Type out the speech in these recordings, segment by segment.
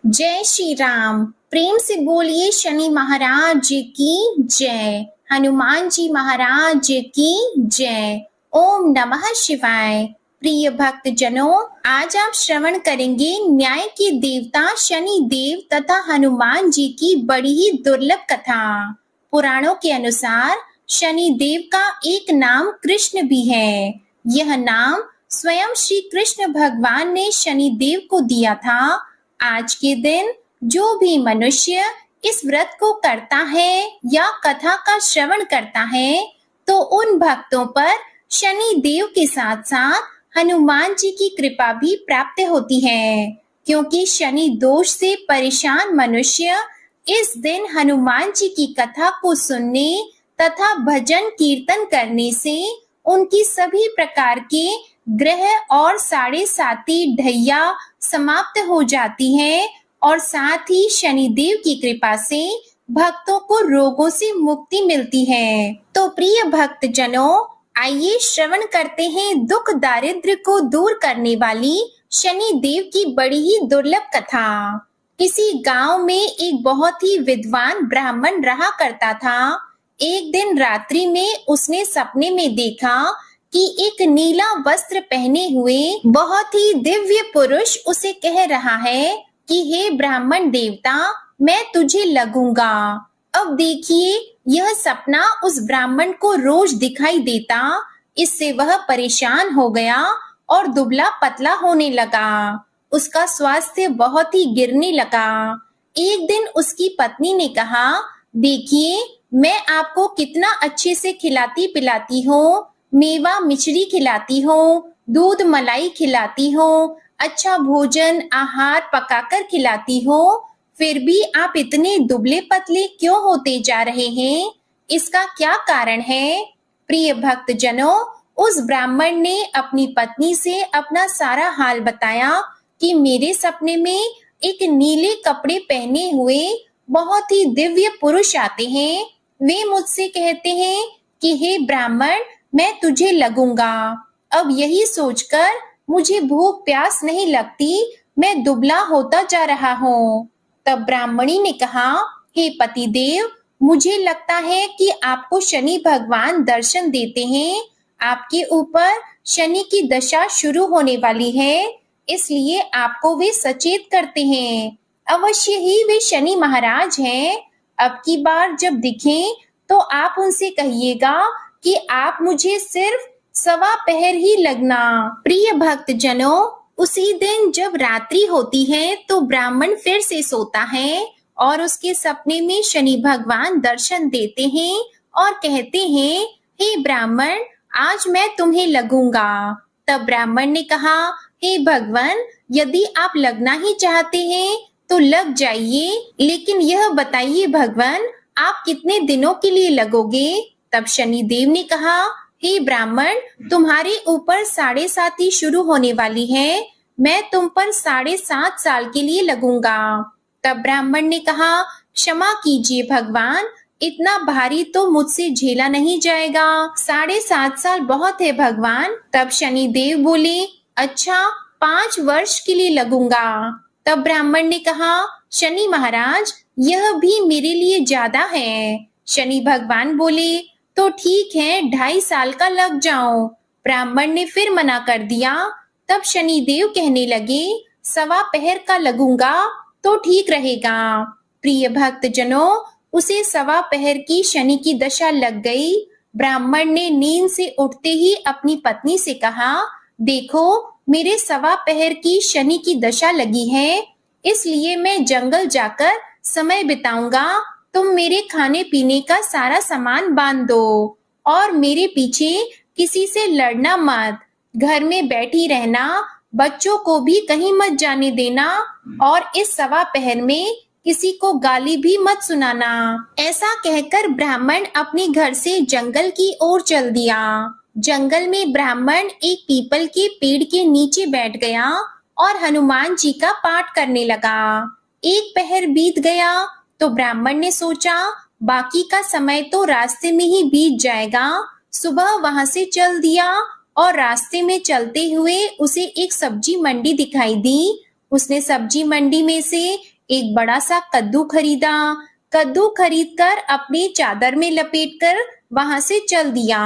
जय श्री राम। प्रेम से बोलिए शनि महाराज की जय, हनुमान जी महाराज की जय। ओम नमः शिवाय। प्रिय भक्त जनों, आज आप श्रवण करेंगे न्याय के देवता शनि देव तथा हनुमान जी की बड़ी ही दुर्लभ कथा। पुराणों के अनुसार शनि देव का एक नाम कृष्ण भी है। यह नाम स्वयं श्री कृष्ण भगवान ने शनि देव को दिया था। आज के दिन जो भी मनुष्य इस व्रत को करता है या कथा का श्रवण करता है तो उन भक्तों पर शनि देव के साथ साथ हनुमान जी की कृपा भी प्राप्त होती है, क्योंकि शनि दोष से परेशान मनुष्य इस दिन हनुमान जी की कथा को सुनने तथा भजन कीर्तन करने से उनकी सभी प्रकार के ग्रह और साढ़े साती ढैया समाप्त हो जाती है और साथ ही शनिदेव की कृपा से भक्तों को रोगों से मुक्ति मिलती है। तो प्रिय भक्त जनों, आइए श्रवण करते हैं दुख दारिद्र्य को दूर करने वाली शनि देव की बड़ी ही दुर्लभ कथा। किसी गांव में एक बहुत ही विद्वान ब्राह्मण रहा करता था। एक दिन रात्रि में उसने सपने में देखा कि एक नीला वस्त्र पहने हुए बहुत ही दिव्य पुरुष उसे कह रहा है कि हे ब्राह्मण देवता, मैं तुझे लगूंगा। अब देखिए, यह सपना उस ब्राह्मण को रोज दिखाई देता। इससे वह परेशान हो गया और दुबला पतला होने लगा। उसका स्वास्थ्य बहुत ही गिरने लगा। एक दिन उसकी पत्नी ने कहा, देखिए, मैं आपको कितना अच्छे से खिलाती पिलाती हूँ, मेवा मिश्री खिलाती हूँ, दूध मलाई खिलाती हूँ, अच्छा भोजन आहार पकाकर खिलाती हूँ, फिर भी आप इतने दुबले पतले क्यों होते जा रहे हैं? इसका क्या कारण है? प्रिय भक्त जनों, उस ब्राह्मण ने अपनी पत्नी से अपना सारा हाल बताया कि मेरे सपने में एक नीले कपड़े पहने हुए बहुत ही दिव्य पुरुष आते हैं। वे मुझसे कहते हैं कि हे ब्राह्मण, मैं तुझे लगूंगा। अब यही सोचकर मुझे भूख प्यास नहीं लगती, मैं दुबला होता जा रहा हूँ। तब ब्राह्मणी ने कहा, हे पतिदेव, मुझे लगता है कि आपको शनि भगवान दर्शन देते हैं। आपके ऊपर शनि की दशा शुरू होने वाली है, इसलिए आपको वे सचेत करते हैं। अवश्य ही वे शनि महाराज हैं। अब की बार जब दिखें तो आप उनसे कहिएगा कि आप मुझे सिर्फ 1.15 ही लगना। प्रिय भक्त जनों, उसी दिन जब रात्रि होती है तो ब्राह्मण फिर से सोता है और उसके सपने में शनि भगवान दर्शन देते हैं और कहते हैं, हे ब्राह्मण, आज मैं तुम्हें लगूंगा। तब ब्राह्मण ने कहा, हे भगवान, यदि आप लगना ही चाहते हैं तो लग जाइए, लेकिन यह बताइए भगवान, आप कितने दिनों के लिए लगोगे? तब शनि देव ने कहा, हे ब्राह्मण, तुम्हारे ऊपर 7.5 शुरू होने वाली है, मैं तुम पर 7.5 साल के लिए लगूंगा। तब ब्राह्मण ने कहा, क्षमा कीजिए भगवान, इतना भारी तो मुझसे झेला नहीं जाएगा, 7.5 साल बहुत है भगवान। तब शनि देव बोले, अच्छा, 5 वर्ष के लिए लगूंगा। तब ब्राह्मण ने कहा, शनि महाराज, यह भी मेरे लिए ज्यादा है। शनि भगवान बोले, तो ठीक है, 2.5 साल का लग जाओ। ब्राह्मण ने फिर मना कर दिया। तब शनि देव कहने लगे, 1.15 का लगूंगा तो ठीक रहेगा। प्रिय भक्त जनों, उसे 1.15 की शनि की दशा लग गई। ब्राह्मण ने नींद से उठते ही अपनी पत्नी से कहा, देखो, मेरे 1.15 की शनि की दशा लगी है, इसलिए मैं जंगल जाकर समय बिताऊंगा। तुम मेरे खाने पीने का सारा सामान बांध दो और मेरे पीछे किसी से लड़ना मत, घर में बैठी रहना, बच्चों को भी कहीं मत जाने देना और इस 1.15 में किसी को गाली भी मत सुनाना। ऐसा कहकर ब्राह्मण अपने घर से जंगल की ओर चल दिया। जंगल में ब्राह्मण एक पीपल के पेड़ के नीचे बैठ गया और हनुमान जी का पाठ करने लगा। 1 पहर बीत गया तो ब्राह्मण ने सोचा, बाकी का समय तो रास्ते में ही बीत जाएगा। सुबह वहां से चल दिया और रास्ते में चलते हुए उसे एक सब्जी मंडी दिखाई दी। उसने सब्जी मंडी में से एक बड़ा सा कद्दू खरीदा। कद्दू खरीदकर अपनी चादर में लपेटकर वहां से चल दिया।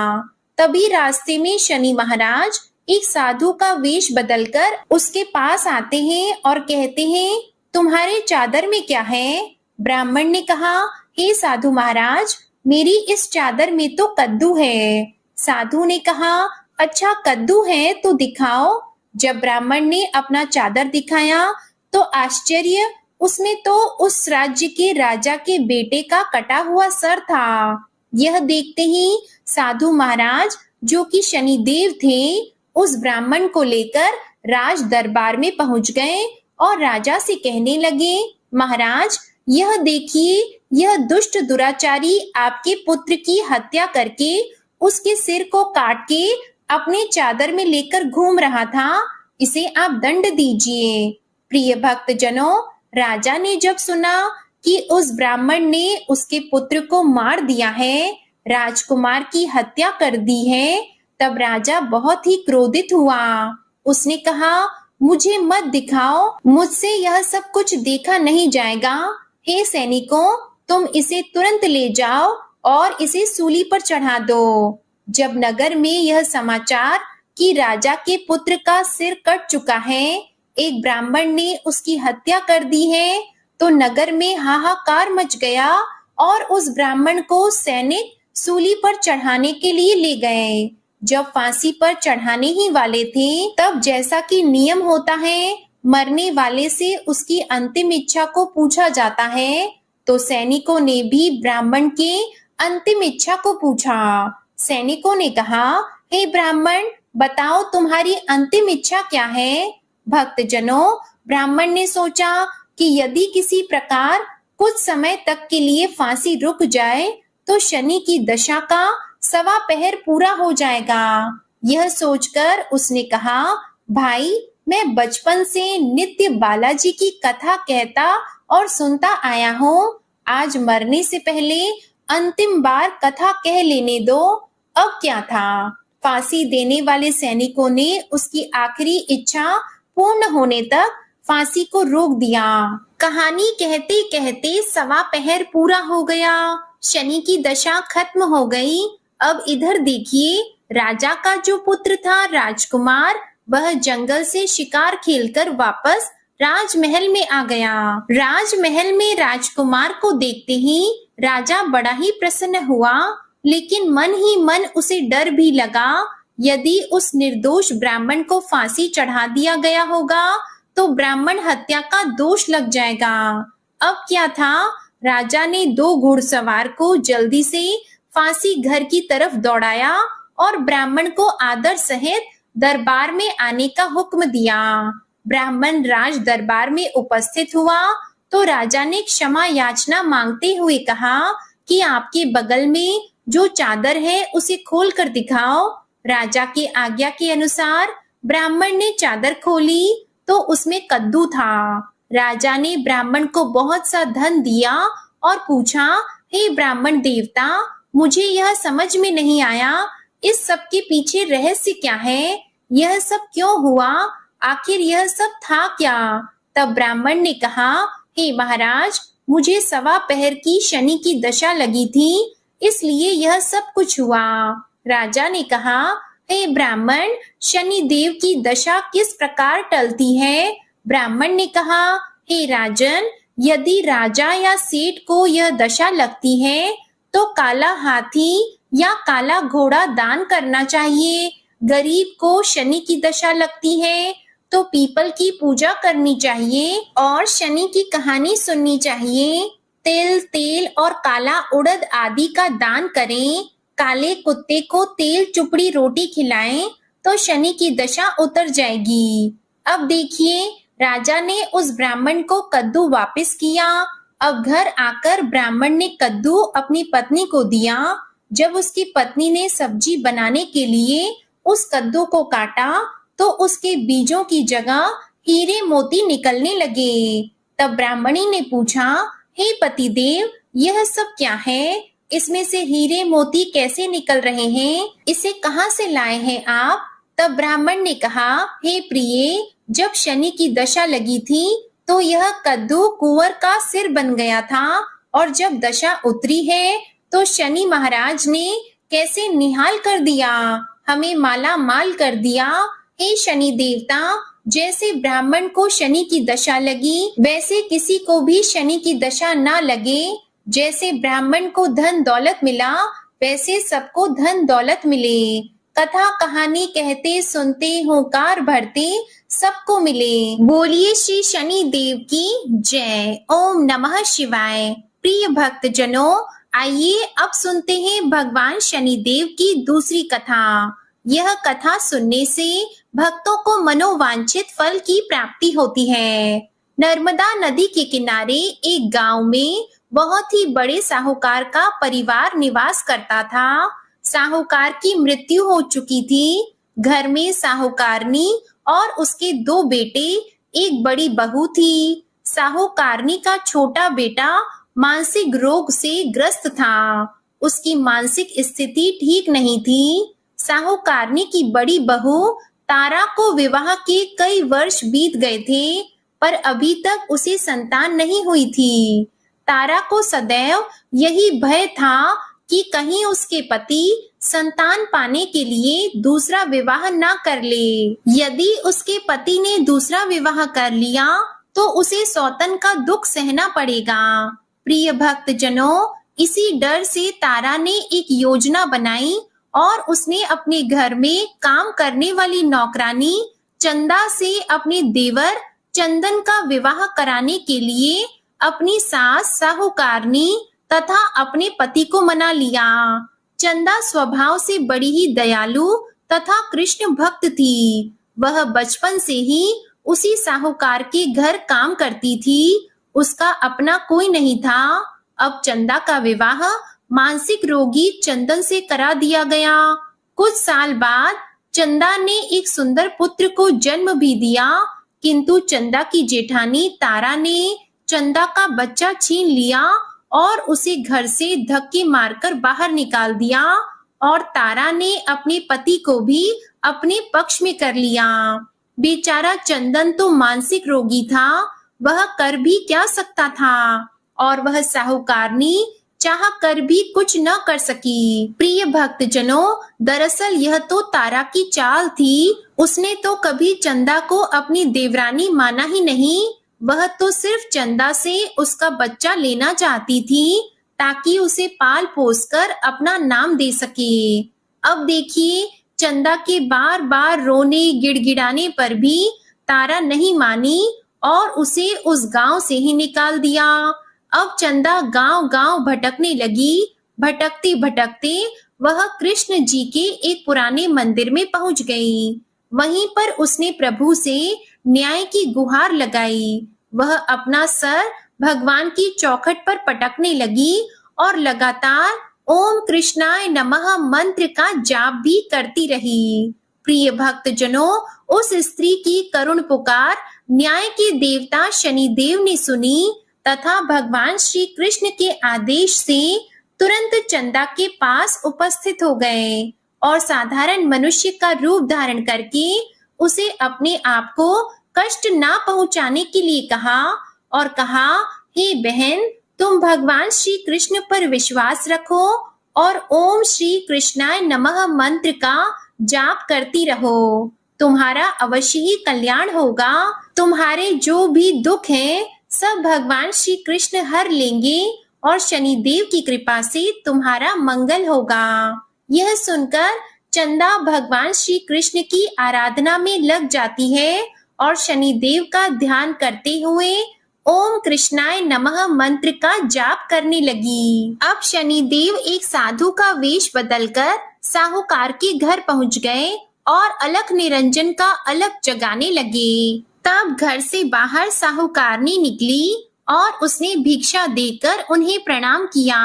तभी रास्ते में शनि महाराज एक साधु का वेश बदलकर उसके पास आते हैं और कहते हैं, तुम्हारे चादर में क्या है? ब्राह्मण ने कहा, हे साधु महाराज, मेरी इस चादर में तो कद्दू है। साधु ने कहा, अच्छा कद्दू है तो दिखाओ। जब ब्राह्मण ने अपना चादर दिखाया तो आश्चर्य, उसमें तो उस राज्य के राजा के बेटे का कटा हुआ सर था। यह देखते ही साधु महाराज, जो कि शनिदेव थे, उस ब्राह्मण को लेकर राज दरबार में पहुंच गए और राजा से कहने लगे, महाराज यह देखिए, यह दुष्ट दुराचारी आपके पुत्र की हत्या करके उसके सिर को काट के अपने चादर में लेकर घूम रहा था, इसे आप दंड दीजिए। प्रिय भक्त जनों, राजा ने जब सुना कि उस ब्राह्मण ने उसके पुत्र को मार दिया है, राजकुमार की हत्या कर दी है, तब राजा बहुत ही क्रोधित हुआ। उसने कहा, मुझे मत दिखाओ, मुझसे यह सब कुछ देखा नहीं जाएगा। हे सैनिकों, तुम इसे तुरंत ले जाओ और इसे सूली पर चढ़ा दो। जब नगर में यह समाचार कि राजा के पुत्र का सिर कट चुका है, एक ब्राह्मण ने उसकी हत्या कर दी है, तो नगर में हाहाकार मच गया और उस ब्राह्मण को सैनिक सूली पर चढ़ाने के लिए ले गए। जब फांसी पर चढ़ाने ही वाले थे, तब जैसा कि नियम होता है, मरने वाले से उसकी अंतिम इच्छा को पूछा जाता है, तो सैनिकों ने भी ब्राह्मण के अंतिम इच्छा को पूछा। सैनिकों ने कहा, हे ब्राह्मण, बताओ तुम्हारी अंतिम इच्छा क्या है? भक्तजनों, ब्राह्मण ने सोचा कि यदि किसी प्रकार कुछ समय तक के लिए फांसी रुक जाए तो शनि की दशा का 1.25 पहर पूरा हो जाएगा। यह सोचकर उसने कहा, भाई, मैं बचपन से नित्य बालाजी की कथा कहता और सुनता आया हूँ। आज मरने से पहले अंतिम बार कथा कह लेने दो। अब क्या था? फांसी देने वाले सैनिकों ने उसकी आखिरी इच्छा पूर्ण होने तक फांसी को रोक दिया। कहानी कहते कहते 1.25 पहर पूरा हो गया। शनि की दशा खत्म हो गई। अब इधर देखिए, राजा का जो पुत्र था राजकुमार, वह जंगल से शिकार खेलकर वापस राजमहल में आ गया। राजमहल में राजकुमार को देखते ही राजा बड़ा ही प्रसन्न हुआ, लेकिन मन ही मन उसे डर भी लगा। यदि उस निर्दोष ब्राह्मण को फांसी चढ़ा दिया गया होगा तो ब्राह्मण हत्या का दोष लग जाएगा। अब क्या था? राजा ने 2 घुड़सवार को जल्दी से फांसी घर की तरफ दौड़ाया और ब्राह्मण को आदर सहित दरबार में आने का हुक्म दिया। ब्राह्मण राज दरबार में उपस्थित हुआ तो राजा ने क्षमा याचना मांगते हुए कहा कि आपके बगल में जो चादर है उसे खोल कर दिखाओ। राजा की आज्ञा के अनुसार ब्राह्मण ने चादर खोली तो उसमें कद्दू था। राजा ने ब्राह्मण को बहुत सा धन दिया और पूछा, हे ब्राह्मण देवता, मुझे यह समझ में नहीं आया, इस सब के पीछे रहस्य क्या है? यह सब क्यों हुआ? आखिर यह सब था क्या? तब ब्राह्मण ने कहा, हे महाराज, मुझे 1.25 पहर की शनि की दशा लगी थी, इसलिए यह सब कुछ हुआ। राजा ने कहा, हे ब्राह्मण, शनि देव की दशा किस प्रकार टलती है? ब्राह्मण ने कहा, हे राजन, यदि राजा या सेठ को यह दशा लगती है तो काला हाथी या काला घोड़ा दान करना चाहिए। गरीब को शनि की दशा लगती है तो पीपल की पूजा करनी चाहिए और शनि की कहानी सुननी चाहिए। तिल, तेल और काला उड़द आदि का दान करें। काले कुत्ते को तेल चुपड़ी रोटी खिलाएं तो शनि की दशा उतर जाएगी। अब देखिए, राजा ने उस ब्राह्मण को कद्दू वापस किया। अब घर आकर ब्राह्मण ने कद्दू अपनी पत्नी को दिया। जब उसकी पत्नी ने सब्जी बनाने के लिए उस कद्दू को काटा तो उसके बीजों की जगह हीरे मोती निकलने लगे। तब ब्राह्मणी ने पूछा, हे पतिदेव, यह सब क्या है? इसमें से हीरे मोती कैसे निकल रहे हैं? इसे कहाँ से लाए हैं आप? तब ब्राह्मण ने कहा, हे प्रिय, जब शनि की दशा लगी थी तो यह कद्दू कुंवर का सिर बन गया था और जब दशा उतरी है तो शनि महाराज ने कैसे निहाल कर दिया, हमें माला माल कर दिया। हे शनि देवता, जैसे ब्राह्मण को शनि की दशा लगी वैसे किसी को भी शनि की दशा ना लगे। जैसे ब्राह्मण को धन दौलत मिला वैसे सबको धन दौलत मिले। कथा कहानी कहते सुनते होकार भरते सबको मिले। बोलिए श्री शनि देव की जय। ओम नमः शिवाय। प्रिय भक्त जनों, आइए अब सुनते हैं भगवान शनि देव की दूसरी कथा। यह कथा सुनने से भक्तों को मनोवांछित फल की प्राप्ति होती है। नर्मदा नदी के किनारे एक गांव में बहुत ही बड़े साहूकार का परिवार निवास करता था। साहूकार की मृत्यु हो चुकी थी। घर में साहूकारनी और उसके 2 बेटे, एक बड़ी बहू थी। साहूकारनी का छोटा बेटा मानसिक रोग से ग्रस्त था। उसकी मानसिक स्थिति ठीक नहीं थी। साहूकारनी की बड़ी बहू तारा को विवाह के कई वर्ष बीत गए थे, पर अभी तक उसे संतान नहीं हुई थी। तारा को सदैव यही भय था कि कहीं उसके पति संतान पाने के लिए दूसरा विवाह ना कर ले। यदि उसके पति ने दूसरा विवाह कर लिया तो उसे सौतन का दुख सहना पड़ेगा। प्रिय भक्त जनों, इसी डर से तारा ने एक योजना बनाई और उसने अपने घर में काम करने वाली नौकरानी चंदा से अपने देवर चंदन का विवाह कराने के लिए अपनी सास साहूकारनी तथा अपने पति को मना लिया। चंदा स्वभाव से बड़ी ही दयालु तथा कृष्ण भक्त थी। वह बचपन से ही उसी साहूकार के घर काम करती थी। उसका अपना कोई नहीं था। अब चंदा का विवाह मानसिक रोगी चंदन से करा दिया गया। कुछ साल बाद चंदा ने एक सुंदर पुत्र को जन्म भी दिया, किंतु चंदा की जेठानी तारा ने चंदा का बच्चा छीन लिया और उसे घर से धक्के मारकर बाहर निकाल दिया और तारा ने अपने पति को भी अपने पक्ष में कर लिया। बेचारा चंदन तो मानसिक रोगी था, वह कर भी क्या सकता था और वह साहूकारनी चाह कर भी कुछ न कर सकी। प्रिय भक्त जनों, दरअसल यह तो तारा की चाल थी। उसने तो कभी चंदा को अपनी देवरानी माना ही नहीं। वह तो सिर्फ चंदा से उसका बच्चा लेना चाहती थी ताकि उसे पाल पोस कर अपना नाम दे सके। अब देखिए, चंदा के बार बार रोने गिड़गिड़ाने पर भी तारा नहीं मानी और उसे उस गांव से ही निकाल दिया। अब चंदा गांव गांव भटकने लगी। भटकते भटकते वह कृष्ण जी के एक पुराने मंदिर में पहुंच गई। वहीं पर उसने प्रभु से न्याय की गुहार लगाई। वह अपना सर भगवान की चौखट पर पटकने लगी और लगातार ओम कृष्णाय नमः मंत्र का जाप भी करती रही। प्रिय भक्त जनों, उस स्त्री की करुण पुकार न्याय के देवता शनिदेव ने सुनी तथा भगवान श्री कृष्ण के आदेश से तुरंत चंदा के पास उपस्थित हो गए और साधारण मनुष्य का रूप धारण करके उसे अपने आप को कष्ट ना पहुंचाने के लिए कहा और कहा, हे बहन, तुम भगवान श्री कृष्ण पर विश्वास रखो और ओम श्री कृष्णाय नमः मंत्र का जाप करती रहो। तुम्हारा अवश्य ही कल्याण होगा। तुम्हारे जो भी दुख हैं सब भगवान श्री कृष्ण हर लेंगे और शनिदेव की कृपा से तुम्हारा मंगल होगा। यह सुनकर चंदा भगवान श्री कृष्ण की आराधना में लग जाती है और शनिदेव का ध्यान करते हुए ओम कृष्णाय नमः मंत्र का जाप करने लगी। अब शनिदेव एक साधु का वेश बदलकर साहूकार के घर पहुंच गए और अलख निरंजन का अलख जगाने लगे। तब घर से बाहर साहूकारनी निकली और उसने भिक्षा देकर उन्हें प्रणाम किया।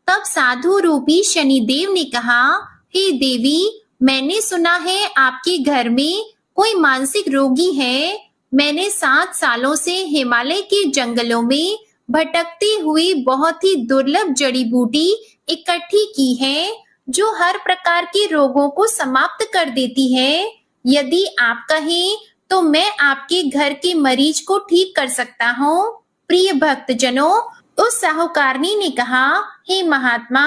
तब साधु रूपी शनिदेव ने कहा, हे देवी, मैंने सुना है आपके घर में कोई मानसिक रोगी है। मैंने 7 सालों से हिमालय के जंगलों में भटकते हुए बहुत ही दुर्लभ जड़ी बूटी इकट्ठी की है जो हर प्रकार के रोगों को समाप्त कर देती है। यदि आप कहें तो मैं आपके घर के मरीज को ठीक कर सकता हूँ। प्रिय भक्तजनों, उस साहूकारनी ने कहा, हे महात्मा,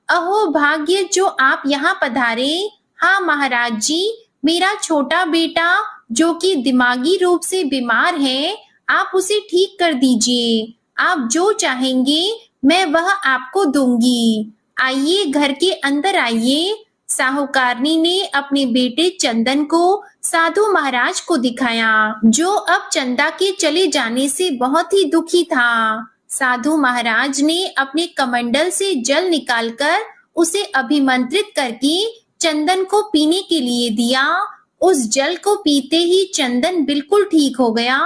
अहो भाग्य जो आप यहाँ पधारे। हाँ महाराज जी, मेरा छोटा बेटा जो कि दिमागी रूप से बीमार है, आप उसे ठीक कर दीजिए। आप जो चाहेंगे मैं वह आपको दूंगी। आइए, घर के अंदर आइए। साहूकारनी ने अपने बेटे चंदन को साधु महाराज को दिखाया, जो अब चंदा के चले जाने से बहुत ही दुखी था। साधु महाराज ने अपने कमंडल से जल निकालकर उसे अभिमंत्रित करके चंदन को पीने के लिए दिया। उस जल को पीते ही चंदन बिल्कुल ठीक हो गया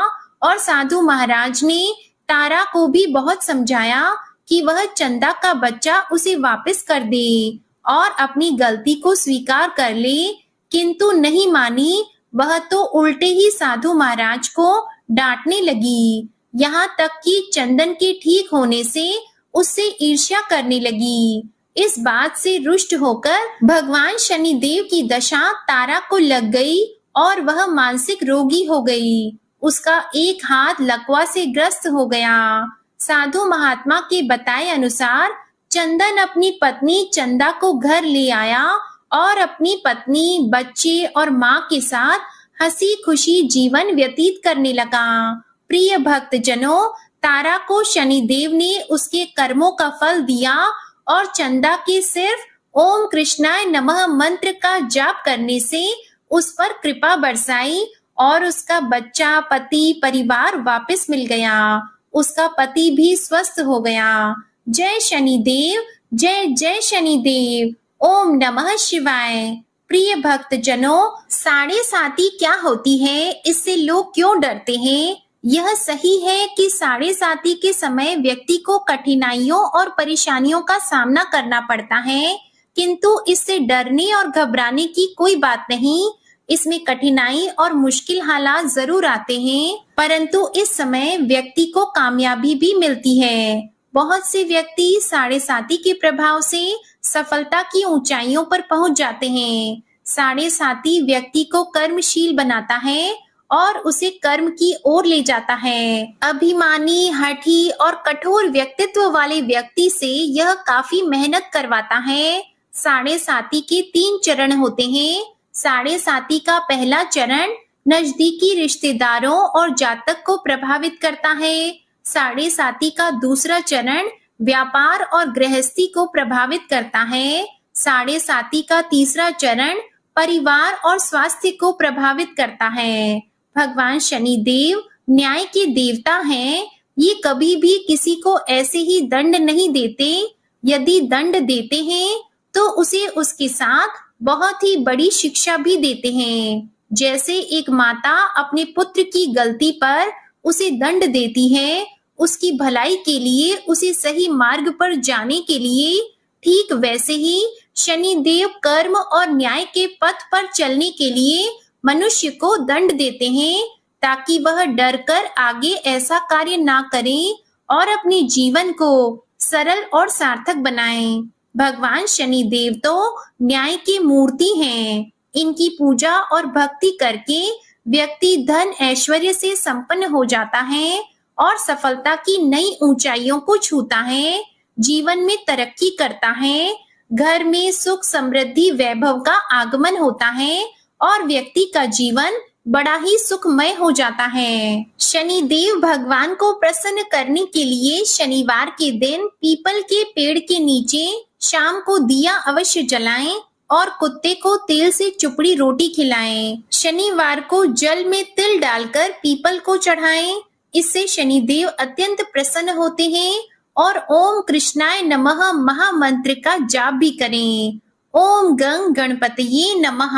और साधु महाराज ने तारा को भी बहुत समझाया कि वह चंदा का बच्चा उसे वापस कर दे और अपनी गलती को स्वीकार कर ले, किंतु नहीं मानी। वह तो उल्टे ही साधु महाराज को डांटने लगी, यहाँ तक कि चंदन के ठीक होने से उससे ईर्ष्या करने लगी। इस बात से रुष्ट होकर भगवान शनिदेव की दशा तारा को लग गई और वह मानसिक रोगी हो गई। उसका एक हाथ लकवा से ग्रस्त हो गया। साधु महात्मा के बताए अनुसार चंदन अपनी पत्नी चंदा को घर ले आया और अपनी पत्नी, बच्चे और माँ के साथ हंसी खुशी जीवन व्यतीत करने लगा। प्रिय भक्तजनों, तारा को शनिदेव ने उसके कर्मों का फल दिया और चंदा के सिर्फ ओम कृष्णाय नमः मंत्र का जाप करने से उस पर कृपा बरसाई और उसका बच्चा, पति, परिवार वापस मिल गया। उसका पति भी स्वस्थ हो गया। जय शनिदेव, जय जय शनिदेव। ओम नमः शिवाय। प्रिय भक्तजनों, साढ़े साती क्या होती है, इससे लोग क्यों डरते हैं? यह सही है कि साढ़े साती के समय व्यक्ति को कठिनाइयों और परेशानियों का सामना करना पड़ता है, किंतु इससे डरने और घबराने की कोई बात नहीं। इसमें कठिनाई और मुश्किल हालात जरूर आते हैं, परंतु इस समय व्यक्ति को कामयाबी भी मिलती है। बहुत से व्यक्ति साढ़े साती के प्रभाव से सफलता की ऊंचाइयों पर पहुंच जाते हैं। साढ़े साती व्यक्ति को कर्मशील बनाता है और उसे कर्म की ओर ले जाता है। अभिमानी, हठी और कठोर व्यक्तित्व वाले व्यक्ति से यह काफी मेहनत करवाता है। साढ़े साती के 3 चरण होते हैं। साढ़े साती का पहला चरण नजदीकी रिश्तेदारों और जातक को प्रभावित करता है। साढ़े साती का दूसरा चरण व्यापार और गृहस्थी को प्रभावित करता है। साढ़े साती का तीसरा चरण परिवार और स्वास्थ्य को प्रभावित करता है। भगवान शनिदेव न्याय के देवता हैं। ये कभी भी किसी को ऐसे ही दंड नहीं देते। यदि दंड देते हैं तो उसे उसके साथ बहुत ही बड़ी शिक्षा भी देते हैं। जैसे एक माता अपने पुत्र की गलती पर उसे दंड देती है, उसकी भलाई के लिए, उसे सही मार्ग पर जाने के लिए, ठीक वैसे ही शनिदेव कर्म और न्याय के पथ पर चलने के लिए मनुष्य को दंड देते हैं, ताकि वह डरकर आगे ऐसा कार्य ना करे और अपने जीवन को सरल और सार्थक बनाएं। भगवान शनिदेव तो न्याय की मूर्ति हैं। इनकी पूजा और भक्ति करके व्यक्ति धन ऐश्वर्य से संपन्न हो जाता है और सफलता की नई ऊंचाइयों को छूता है, जीवन में तरक्की करता है, घर में सुख समृद्धि वैभव का आगमन होता है और व्यक्ति का जीवन बड़ा ही सुखमय हो जाता है। शनिदेव भगवान को प्रसन्न करने के लिए शनिवार के दिन पीपल के पेड़ के नीचे शाम को दिया अवश्य जलाएं और कुत्ते को तेल से चुपड़ी रोटी खिलाएं। शनिवार को जल में तिल डालकर पीपल को चढ़ाएं। इससे शनिदेव अत्यंत प्रसन्न होते हैं और ओम कृष्णाय नमः महामंत्र का जाप भी करें। ओम गंग गणपतये नमः।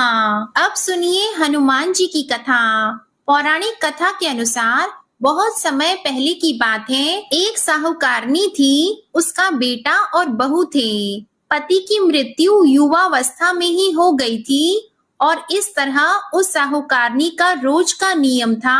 अब सुनिए हनुमान जी की कथा। पौराणिक कथा के अनुसार बहुत समय पहले की बात है, एक साहूकारनी थी, उसका बेटा और बहू थे। पति की मृत्यु युवावस्था में ही हो गई थी और इस तरह उस साहूकारनी का रोज का नियम था,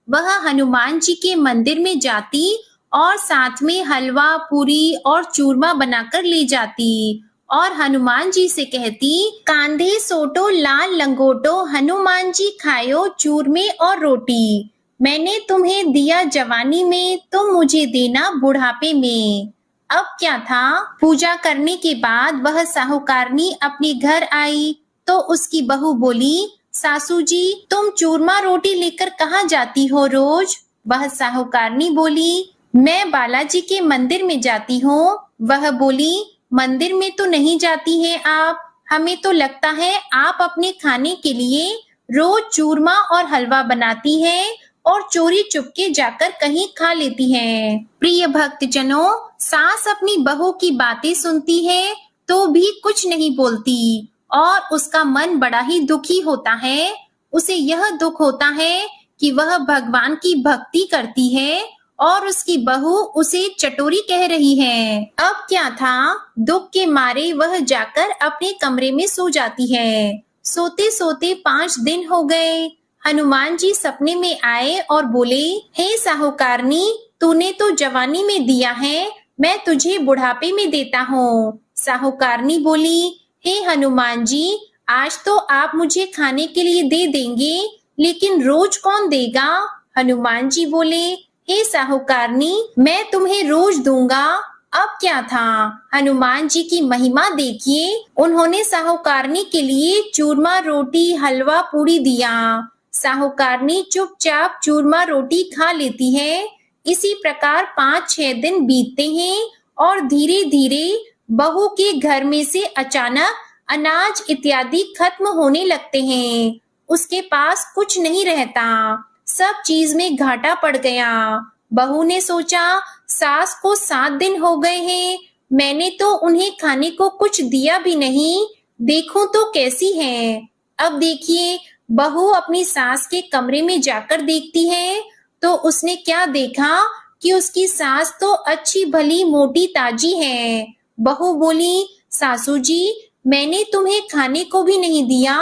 वह हनुमान जी के मंदिर में जाती और साथ में हलवा, पूरी और चूरमा बनाकर ले जाती और हनुमान जी से कहती, कांधे सोटो लाल लंगोटो, हनुमान जी खायो चूरमे और रोटी। मैंने तुम्हें दिया जवानी में, तुम मुझे देना बुढ़ापे में। अब क्या था, पूजा करने के बाद वह साहूकारनी अपने घर आई तो उसकी बहू बोली, सासू जी तुम चूरमा रोटी लेकर कहाँ जाती हो रोज? वह साहूकारनी बोली, मैं बालाजी के मंदिर में जाती हूँ। वह बोली, मंदिर में तो नहीं जाती हैं आप, हमें तो लगता है आप अपने खाने के लिए रोज चूरमा और हलवा बनाती हैं और चोरी चुपके जाकर कहीं खा लेती हैं। प्रिय भक्तजनों, सास अपनी बहू की बातें सुनती है तो भी कुछ नहीं बोलती और उसका मन बड़ा ही दुखी होता है। उसे यह दुख होता है कि वह भगवान की भक्ति करती है और उसकी बहू उसे चटोरी कह रही है। अब क्या था, दुख के मारे वह जाकर अपने कमरे में सो जाती है। सोते सोते 5 दिन हो गए। हनुमान जी सपने में आए और बोले, हे साहूकारनी, तूने तो जवानी में दिया है, मैं तुझे बुढ़ापे में देता हूँ। साहूकारनी बोली, हे हनुमान जी, आज तो आप मुझे खाने के लिए दे देंगे, लेकिन रोज कौन देगा? हनुमान जी बोले, हे साहूकारनी, मैं तुम्हें रोज दूंगा। अब क्या था, हनुमान जी की महिमा देखिए, उन्होंने साहूकारनी के लिए चूरमा रोटी हलवा पूरी दिया। साहूकारनी चुपचाप चूरमा रोटी खा लेती है। इसी प्रकार 5-6 दिन बीतते हैं और धीरे धीरे बहू के घर में से अचानक अनाज इत्यादि खत्म होने लगते हैं। उसके पास कुछ नहीं रहता, सब चीज में घाटा पड़ गया। बहू ने सोचा, सास को 7 दिन हो गए हैं, मैंने तो उन्हें खाने को कुछ दिया भी नहीं, देखूं तो कैसी है। अब देखिए, बहू अपनी सास के कमरे में जाकर देखती है तो उसने क्या देखा कि उसकी सास तो अच्छी भली मोटी ताजी है। बहू बोली, सासू जी, मैंने तुम्हें खाने को भी नहीं दिया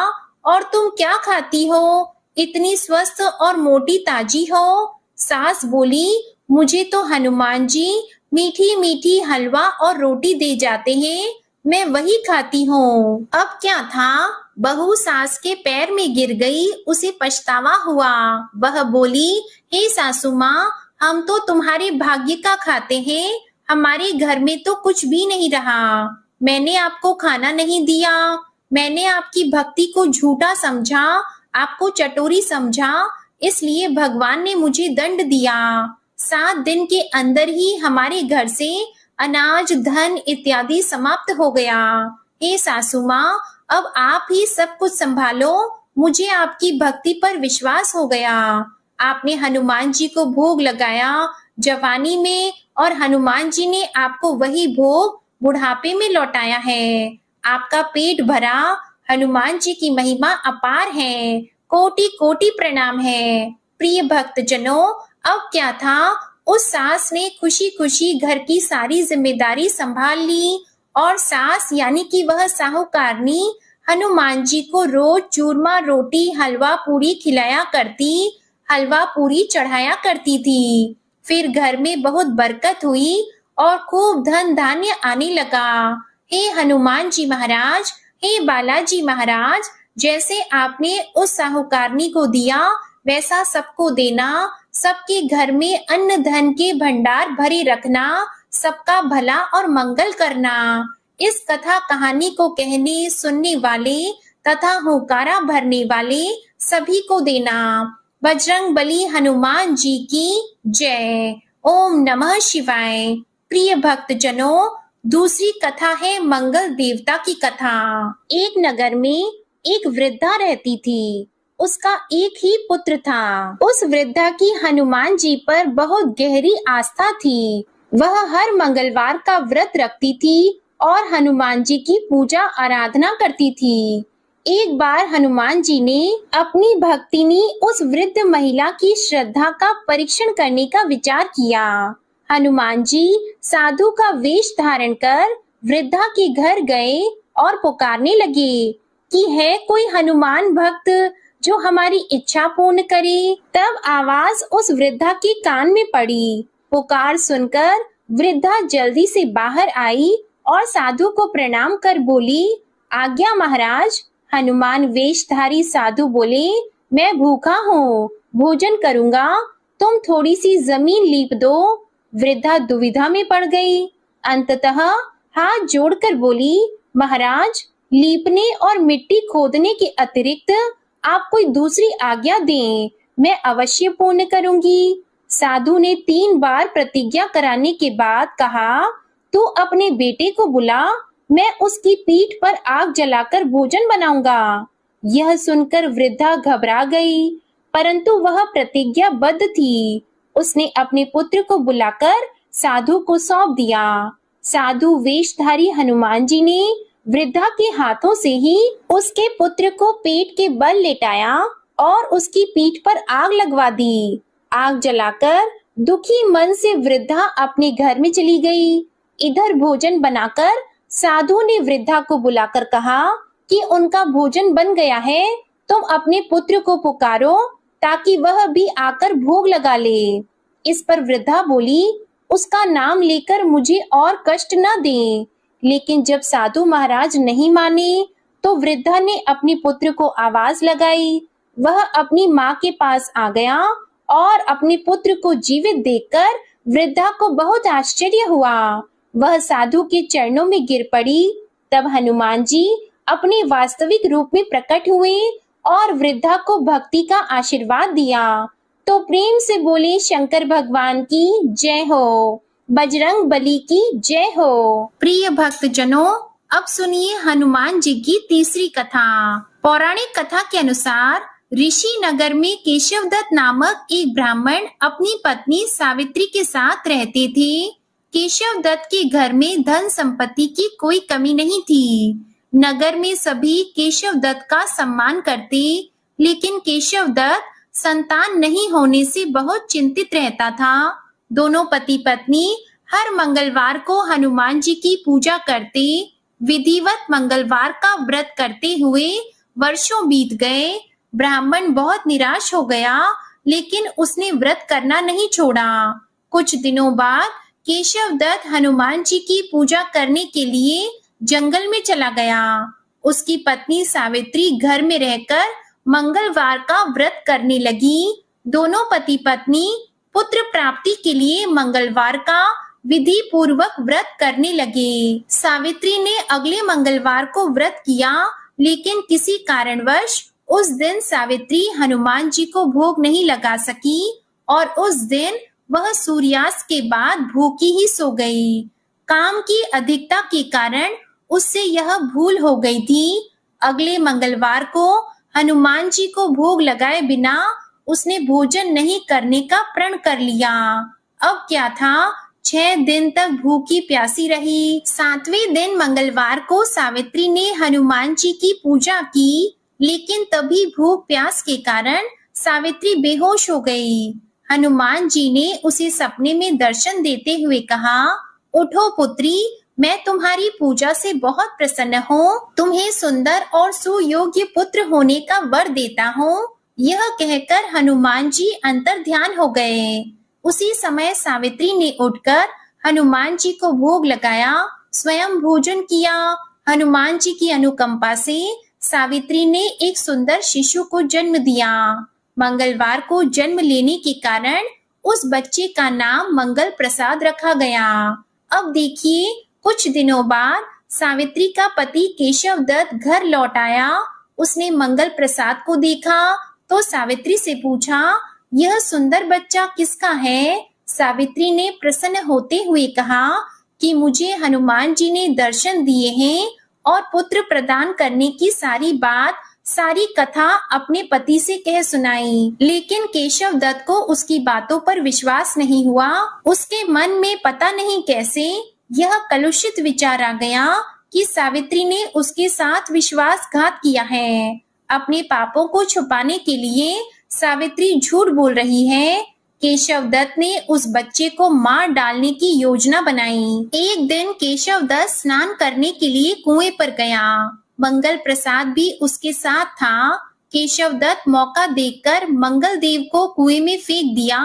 और तुम क्या खाती हो, इतनी स्वस्थ और मोटी ताजी हो। सास बोली, मुझे तो हनुमान जी मीठी मीठी हलवा और रोटी दे जाते हैं, मैं वही खाती हूँ। अब क्या था, बहू सास के पैर में गिर गई, उसे पछतावा हुआ। वह बोली, हे सासू माँ, हम तो तुम्हारे भाग्य का खाते हैं, हमारे घर में तो कुछ भी नहीं रहा। मैंने आपको खाना नहीं दिया, मैंने आपकी भक्ति को झूठा समझा, आपको चटोरी समझा, इसलिए भगवान ने मुझे दंड दिया। 7 दिन के अंदर ही हमारे घर से अनाज धन इत्यादि समाप्त हो गया। हे सासू माँ, अब आप ही सब कुछ संभालो, मुझे आपकी भक्ति पर विश्वास हो गया। आपने हनुमान जी को भोग लगाया जवानी में और हनुमान जी ने आपको वही भोग बुढ़ापे में लौटाया है। आपका पेट भरा, हनुमान जी की महिमा अपार है, कोटि कोटि प्रणाम है। प्रिय भक्तजनों, अब क्या था, उस सास ने खुशी खुशी घर की सारी जिम्मेदारी संभाल ली और सास यानी कि वह साहूकारनी हनुमान जी को रोज चूरमा रोटी हलवा पूरी खिलाया करती, हलवा पूरी चढ़ाया करती थी। फिर घर में बहुत बरकत हुई और खूब धन धान्य आने लगा। हे हनुमान जी महाराज, हे बालाजी महाराज, जैसे आपने उस साहूकारनी को दिया वैसा सबको देना, सबके घर में अन्न धन के भंडार भरे रखना, सबका भला और मंगल करना। इस कथा कहानी को कहने सुनने वाले तथा हुंकारा भरने वाले सभी को देना। बजरंग बली हनुमान जी की जय। ओम नमः शिवाय। प्रिय भक्तजनों, दूसरी कथा है मंगल देवता की कथा। एक नगर में एक वृद्धा रहती थी। उसका एक ही पुत्र था। उस वृद्धा की हनुमान जी पर बहुत गहरी आस्था थी। वह हर मंगलवार का व्रत रखती थी और हनुमान जी की पूजा आराधना करती थी। एक बार हनुमान जी ने अपनी भक्तिनी उस वृद्ध महिला की श्रद्धा का परीक्षण करने का विचार किया। हनुमान जी साधु का वेश धारण कर वृद्धा के घर गए और पुकारने लगे कि है कोई हनुमान भक्त जो हमारी इच्छा पूर्ण करे। तब आवाज उस वृद्धा के कान में पड़ी। पुकार सुनकर वृद्धा जल्दी से बाहर आई और साधु को प्रणाम कर बोली, आज्ञा महाराज। हनुमान वेशधारी साधु बोले, मैं भूखा हूँ, भोजन करूंगा, तुम थोड़ी सी जमीन लीप दो। वृद्धा दुविधा में पड़ गई। अंततः हाथ जोड़कर बोली, महाराज, लीपने और मिट्टी खोदने के अतिरिक्त आप कोई दूसरी आज्ञा दें, मैं अवश्य पूर्ण करूंगी। साधु ने 3 बार प्रतिज्ञा कराने के बाद कहा, तू अपने बेटे को बुला, मैं उसकी पीठ पर आग जलाकर भोजन बनाऊंगा। यह सुनकर वृद्धा घबरा गई, परंतु वह प्रतिज्ञाबद्ध थी। उसने अपने पुत्र को बुलाकर साधु को सौंप दिया। साधु वेशधारी हनुमान जी ने वृद्धा के हाथों से ही उसके पुत्र को पेट के बल लेटाया और उसकी पीठ पर आग लगवा दी। आग जलाकर दुखी मन से वृद्धा अपने घर में चली गई। इधर भोजन बनाकर साधु ने वृद्धा को बुलाकर कहा कि उनका भोजन बन गया है, तुम अपने पुत्र को पुकारो ताकि वह भी आकर भोग लगा ले। इस पर वृद्धा बोली, उसका नाम लेकर मुझे और कष्ट न दें। लेकिन जब साधु महाराज नहीं माने तो वृद्धा ने अपने पुत्र को आवाज लगाई। वह अपनी माँ के पास आ गया और अपने पुत्र को जीवित देखकर वृद्धा को बहुत आश्चर्य हुआ। वह साधु के चरणों में गिर पड़ी। तब हनुमान जी अपने वास्तविक रूप में प्रकट हुए और वृद्धा को भक्ति का आशीर्वाद दिया। तो प्रेम से बोले, शंकर भगवान की जय हो, बजरंग बली की जय हो। प्रिय भक्त जनों, अब सुनिए हनुमान जी की तीसरी कथा। पौराणिक कथा के अनुसार ऋषि नगर में केशवदत्त नामक एक ब्राह्मण अपनी पत्नी सावित्री के साथ रहते थे। केशवदत्त के घर में धन संपत्ति की कोई कमी नहीं थी। नगर में सभी केशवदत्त का सम्मान करते, लेकिन केशवदत्त संतान नहीं होने से बहुत चिंतित रहता था। दोनों पति पत्नी हर मंगलवार को हनुमान जी की पूजा करते। विधिवत मंगलवार का व्रत करते हुए वर्षों बीत गए। ब्राह्मण बहुत निराश हो गया, लेकिन उसने व्रत करना नहीं छोड़ा। कुछ दिनों बाद केशवदत्त हनुमान जी की पूजा करने के लिए जंगल में चला गया। उसकी पत्नी सावित्री घर में रहकर मंगलवार का व्रत करने लगी। दोनों पति पत्नी पुत्र प्राप्ति के लिए मंगलवार का विधि पूर्वक व्रत करने लगे। सावित्री ने अगले मंगलवार को व्रत किया, लेकिन किसी कारणवश उस दिन सावित्री हनुमान जी को भोग नहीं लगा सकी और उस दिन वह सूर्यास्त के बाद भूखी ही सो गई। काम की अधिकता के कारण उससे यह भूल हो गई थी। अगले मंगलवार को हनुमान जी को भोग लगाए बिना उसने भोजन नहीं करने का प्रण कर लिया। अब क्या था, 6 दिन तक भूखी प्यासी रही। 7वें दिन मंगलवार को सावित्री ने हनुमान जी की पूजा की, लेकिन तभी भूख प्यास के कारण सावित्री बेहोश हो गई। हनुमान जी ने उसे सपने में दर्शन देते हुए कहा, उठो पुत्री, मैं तुम्हारी पूजा से बहुत प्रसन्न हूँ। तुम्हें सुंदर और सुयोग्य पुत्र होने का वर देता हूँ। यह कहकर हनुमान जी अंतर ध्यान हो गए। उसी समय सावित्री ने उठकर हनुमान जी को भोग लगाया, स्वयं भोजन किया। हनुमान जी की अनुकंपा से सावित्री ने एक सुंदर शिशु को जन्म दिया। मंगलवार को जन्म लेने के कारण उस बच्चे का नाम मंगल प्रसाद रखा गया। अब देखिए, कुछ दिनों बाद सावित्री का पति केशवदत्त घर लौट आया। उसने मंगल प्रसाद को देखा तो सावित्री से पूछा, यह सुंदर बच्चा किसका है? सावित्री ने प्रसन्न होते हुए कहा कि मुझे हनुमान जी ने दर्शन दिए हैं और पुत्र प्रदान करने की सारी बात, सारी कथा अपने पति से कह सुनाई। लेकिन केशवदत्त को उसकी बातों पर विश्वास नहीं हुआ। उसके मन में पता नहीं कैसे यह कलुषित विचार आ गया कि सावित्री ने उसके साथ विश्वासघात किया है। अपने पापों को छुपाने के लिए सावित्री झूठ बोल रही है। केशवदत्त ने उस बच्चे को मार डालने की योजना बनाई। एक दिन केशवदत्त स्नान करने के लिए कुएं पर गया। मंगल प्रसाद भी उसके साथ था। केशवदत्त मौका देखकर मंगल देव को कुएं में फेंक दिया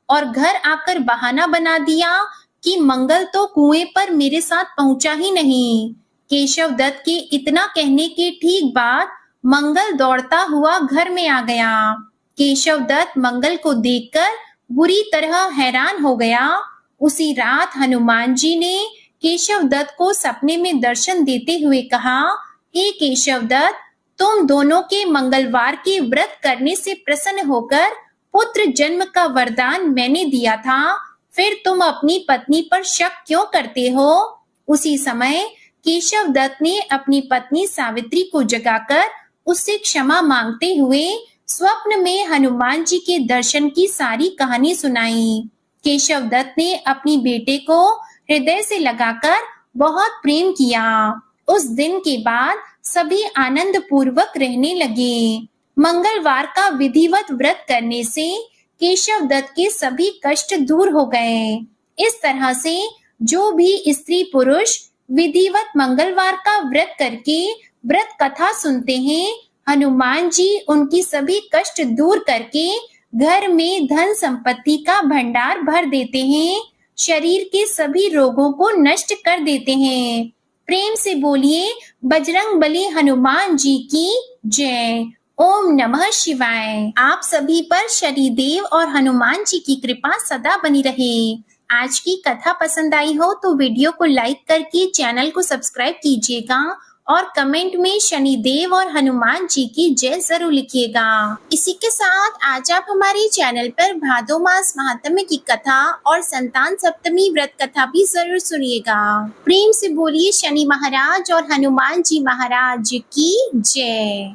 और घर आकर बहाना बना दिया कि मंगल तो कुएं पर मेरे साथ पहुंचा ही नहीं। केशव दत्त के इतना कहने के ठीक बाद मंगल दौड़ता हुआ घर में आ गया। केशव दत्त मंगल को देखकर बुरी तरह हैरान हो गया। उसी रात हनुमान जी ने केशव दत्त को सपने में दर्शन देते हुए कहा, हे केशव दत्त, तुम दोनों के मंगलवार के व्रत करने से प्रसन्न होकर पुत्र जन्म का वरदान मैंने दिया था, फिर तुम अपनी पत्नी पर शक क्यों करते हो? उसी समय केशव दत्त ने अपनी पत्नी सावित्री को जगाकर उससे क्षमा मांगते हुए स्वप्न में हनुमान जी के दर्शन की सारी कहानी सुनाई। केशव दत्त ने अपनी बेटे को हृदय से लगाकर बहुत प्रेम किया। उस दिन के बाद सभी आनंद पूर्वक रहने लगे। मंगलवार का विधिवत व्रत करने से केशव दत्त के सभी कष्ट दूर हो गए। इस तरह से जो भी स्त्री पुरुष विधिवत मंगलवार का व्रत करके व्रत कथा सुनते हैं, हनुमान जी उनकी सभी कष्ट दूर करके घर में धन संपत्ति का भंडार भर देते हैं, शरीर के सभी रोगों को नष्ट कर देते हैं। प्रेम से बोलिए बजरंग बली हनुमान जी की जय। ओम नमः शिवाय। आप सभी पर शनिदेव और हनुमान जी की कृपा सदा बनी रहे। आज की कथा पसंद आई हो तो वीडियो को लाइक करके चैनल को सब्सक्राइब कीजिएगा और कमेंट में शनिदेव और हनुमान जी की जय जरूर लिखिएगा। इसी के साथ आज आप हमारे चैनल पर भादो मास महात्म्य की कथा और संतान सप्तमी व्रत कथा भी जरूर सुनिएगा। प्रेम से बोलिए शनि महाराज और हनुमान जी महाराज की जय।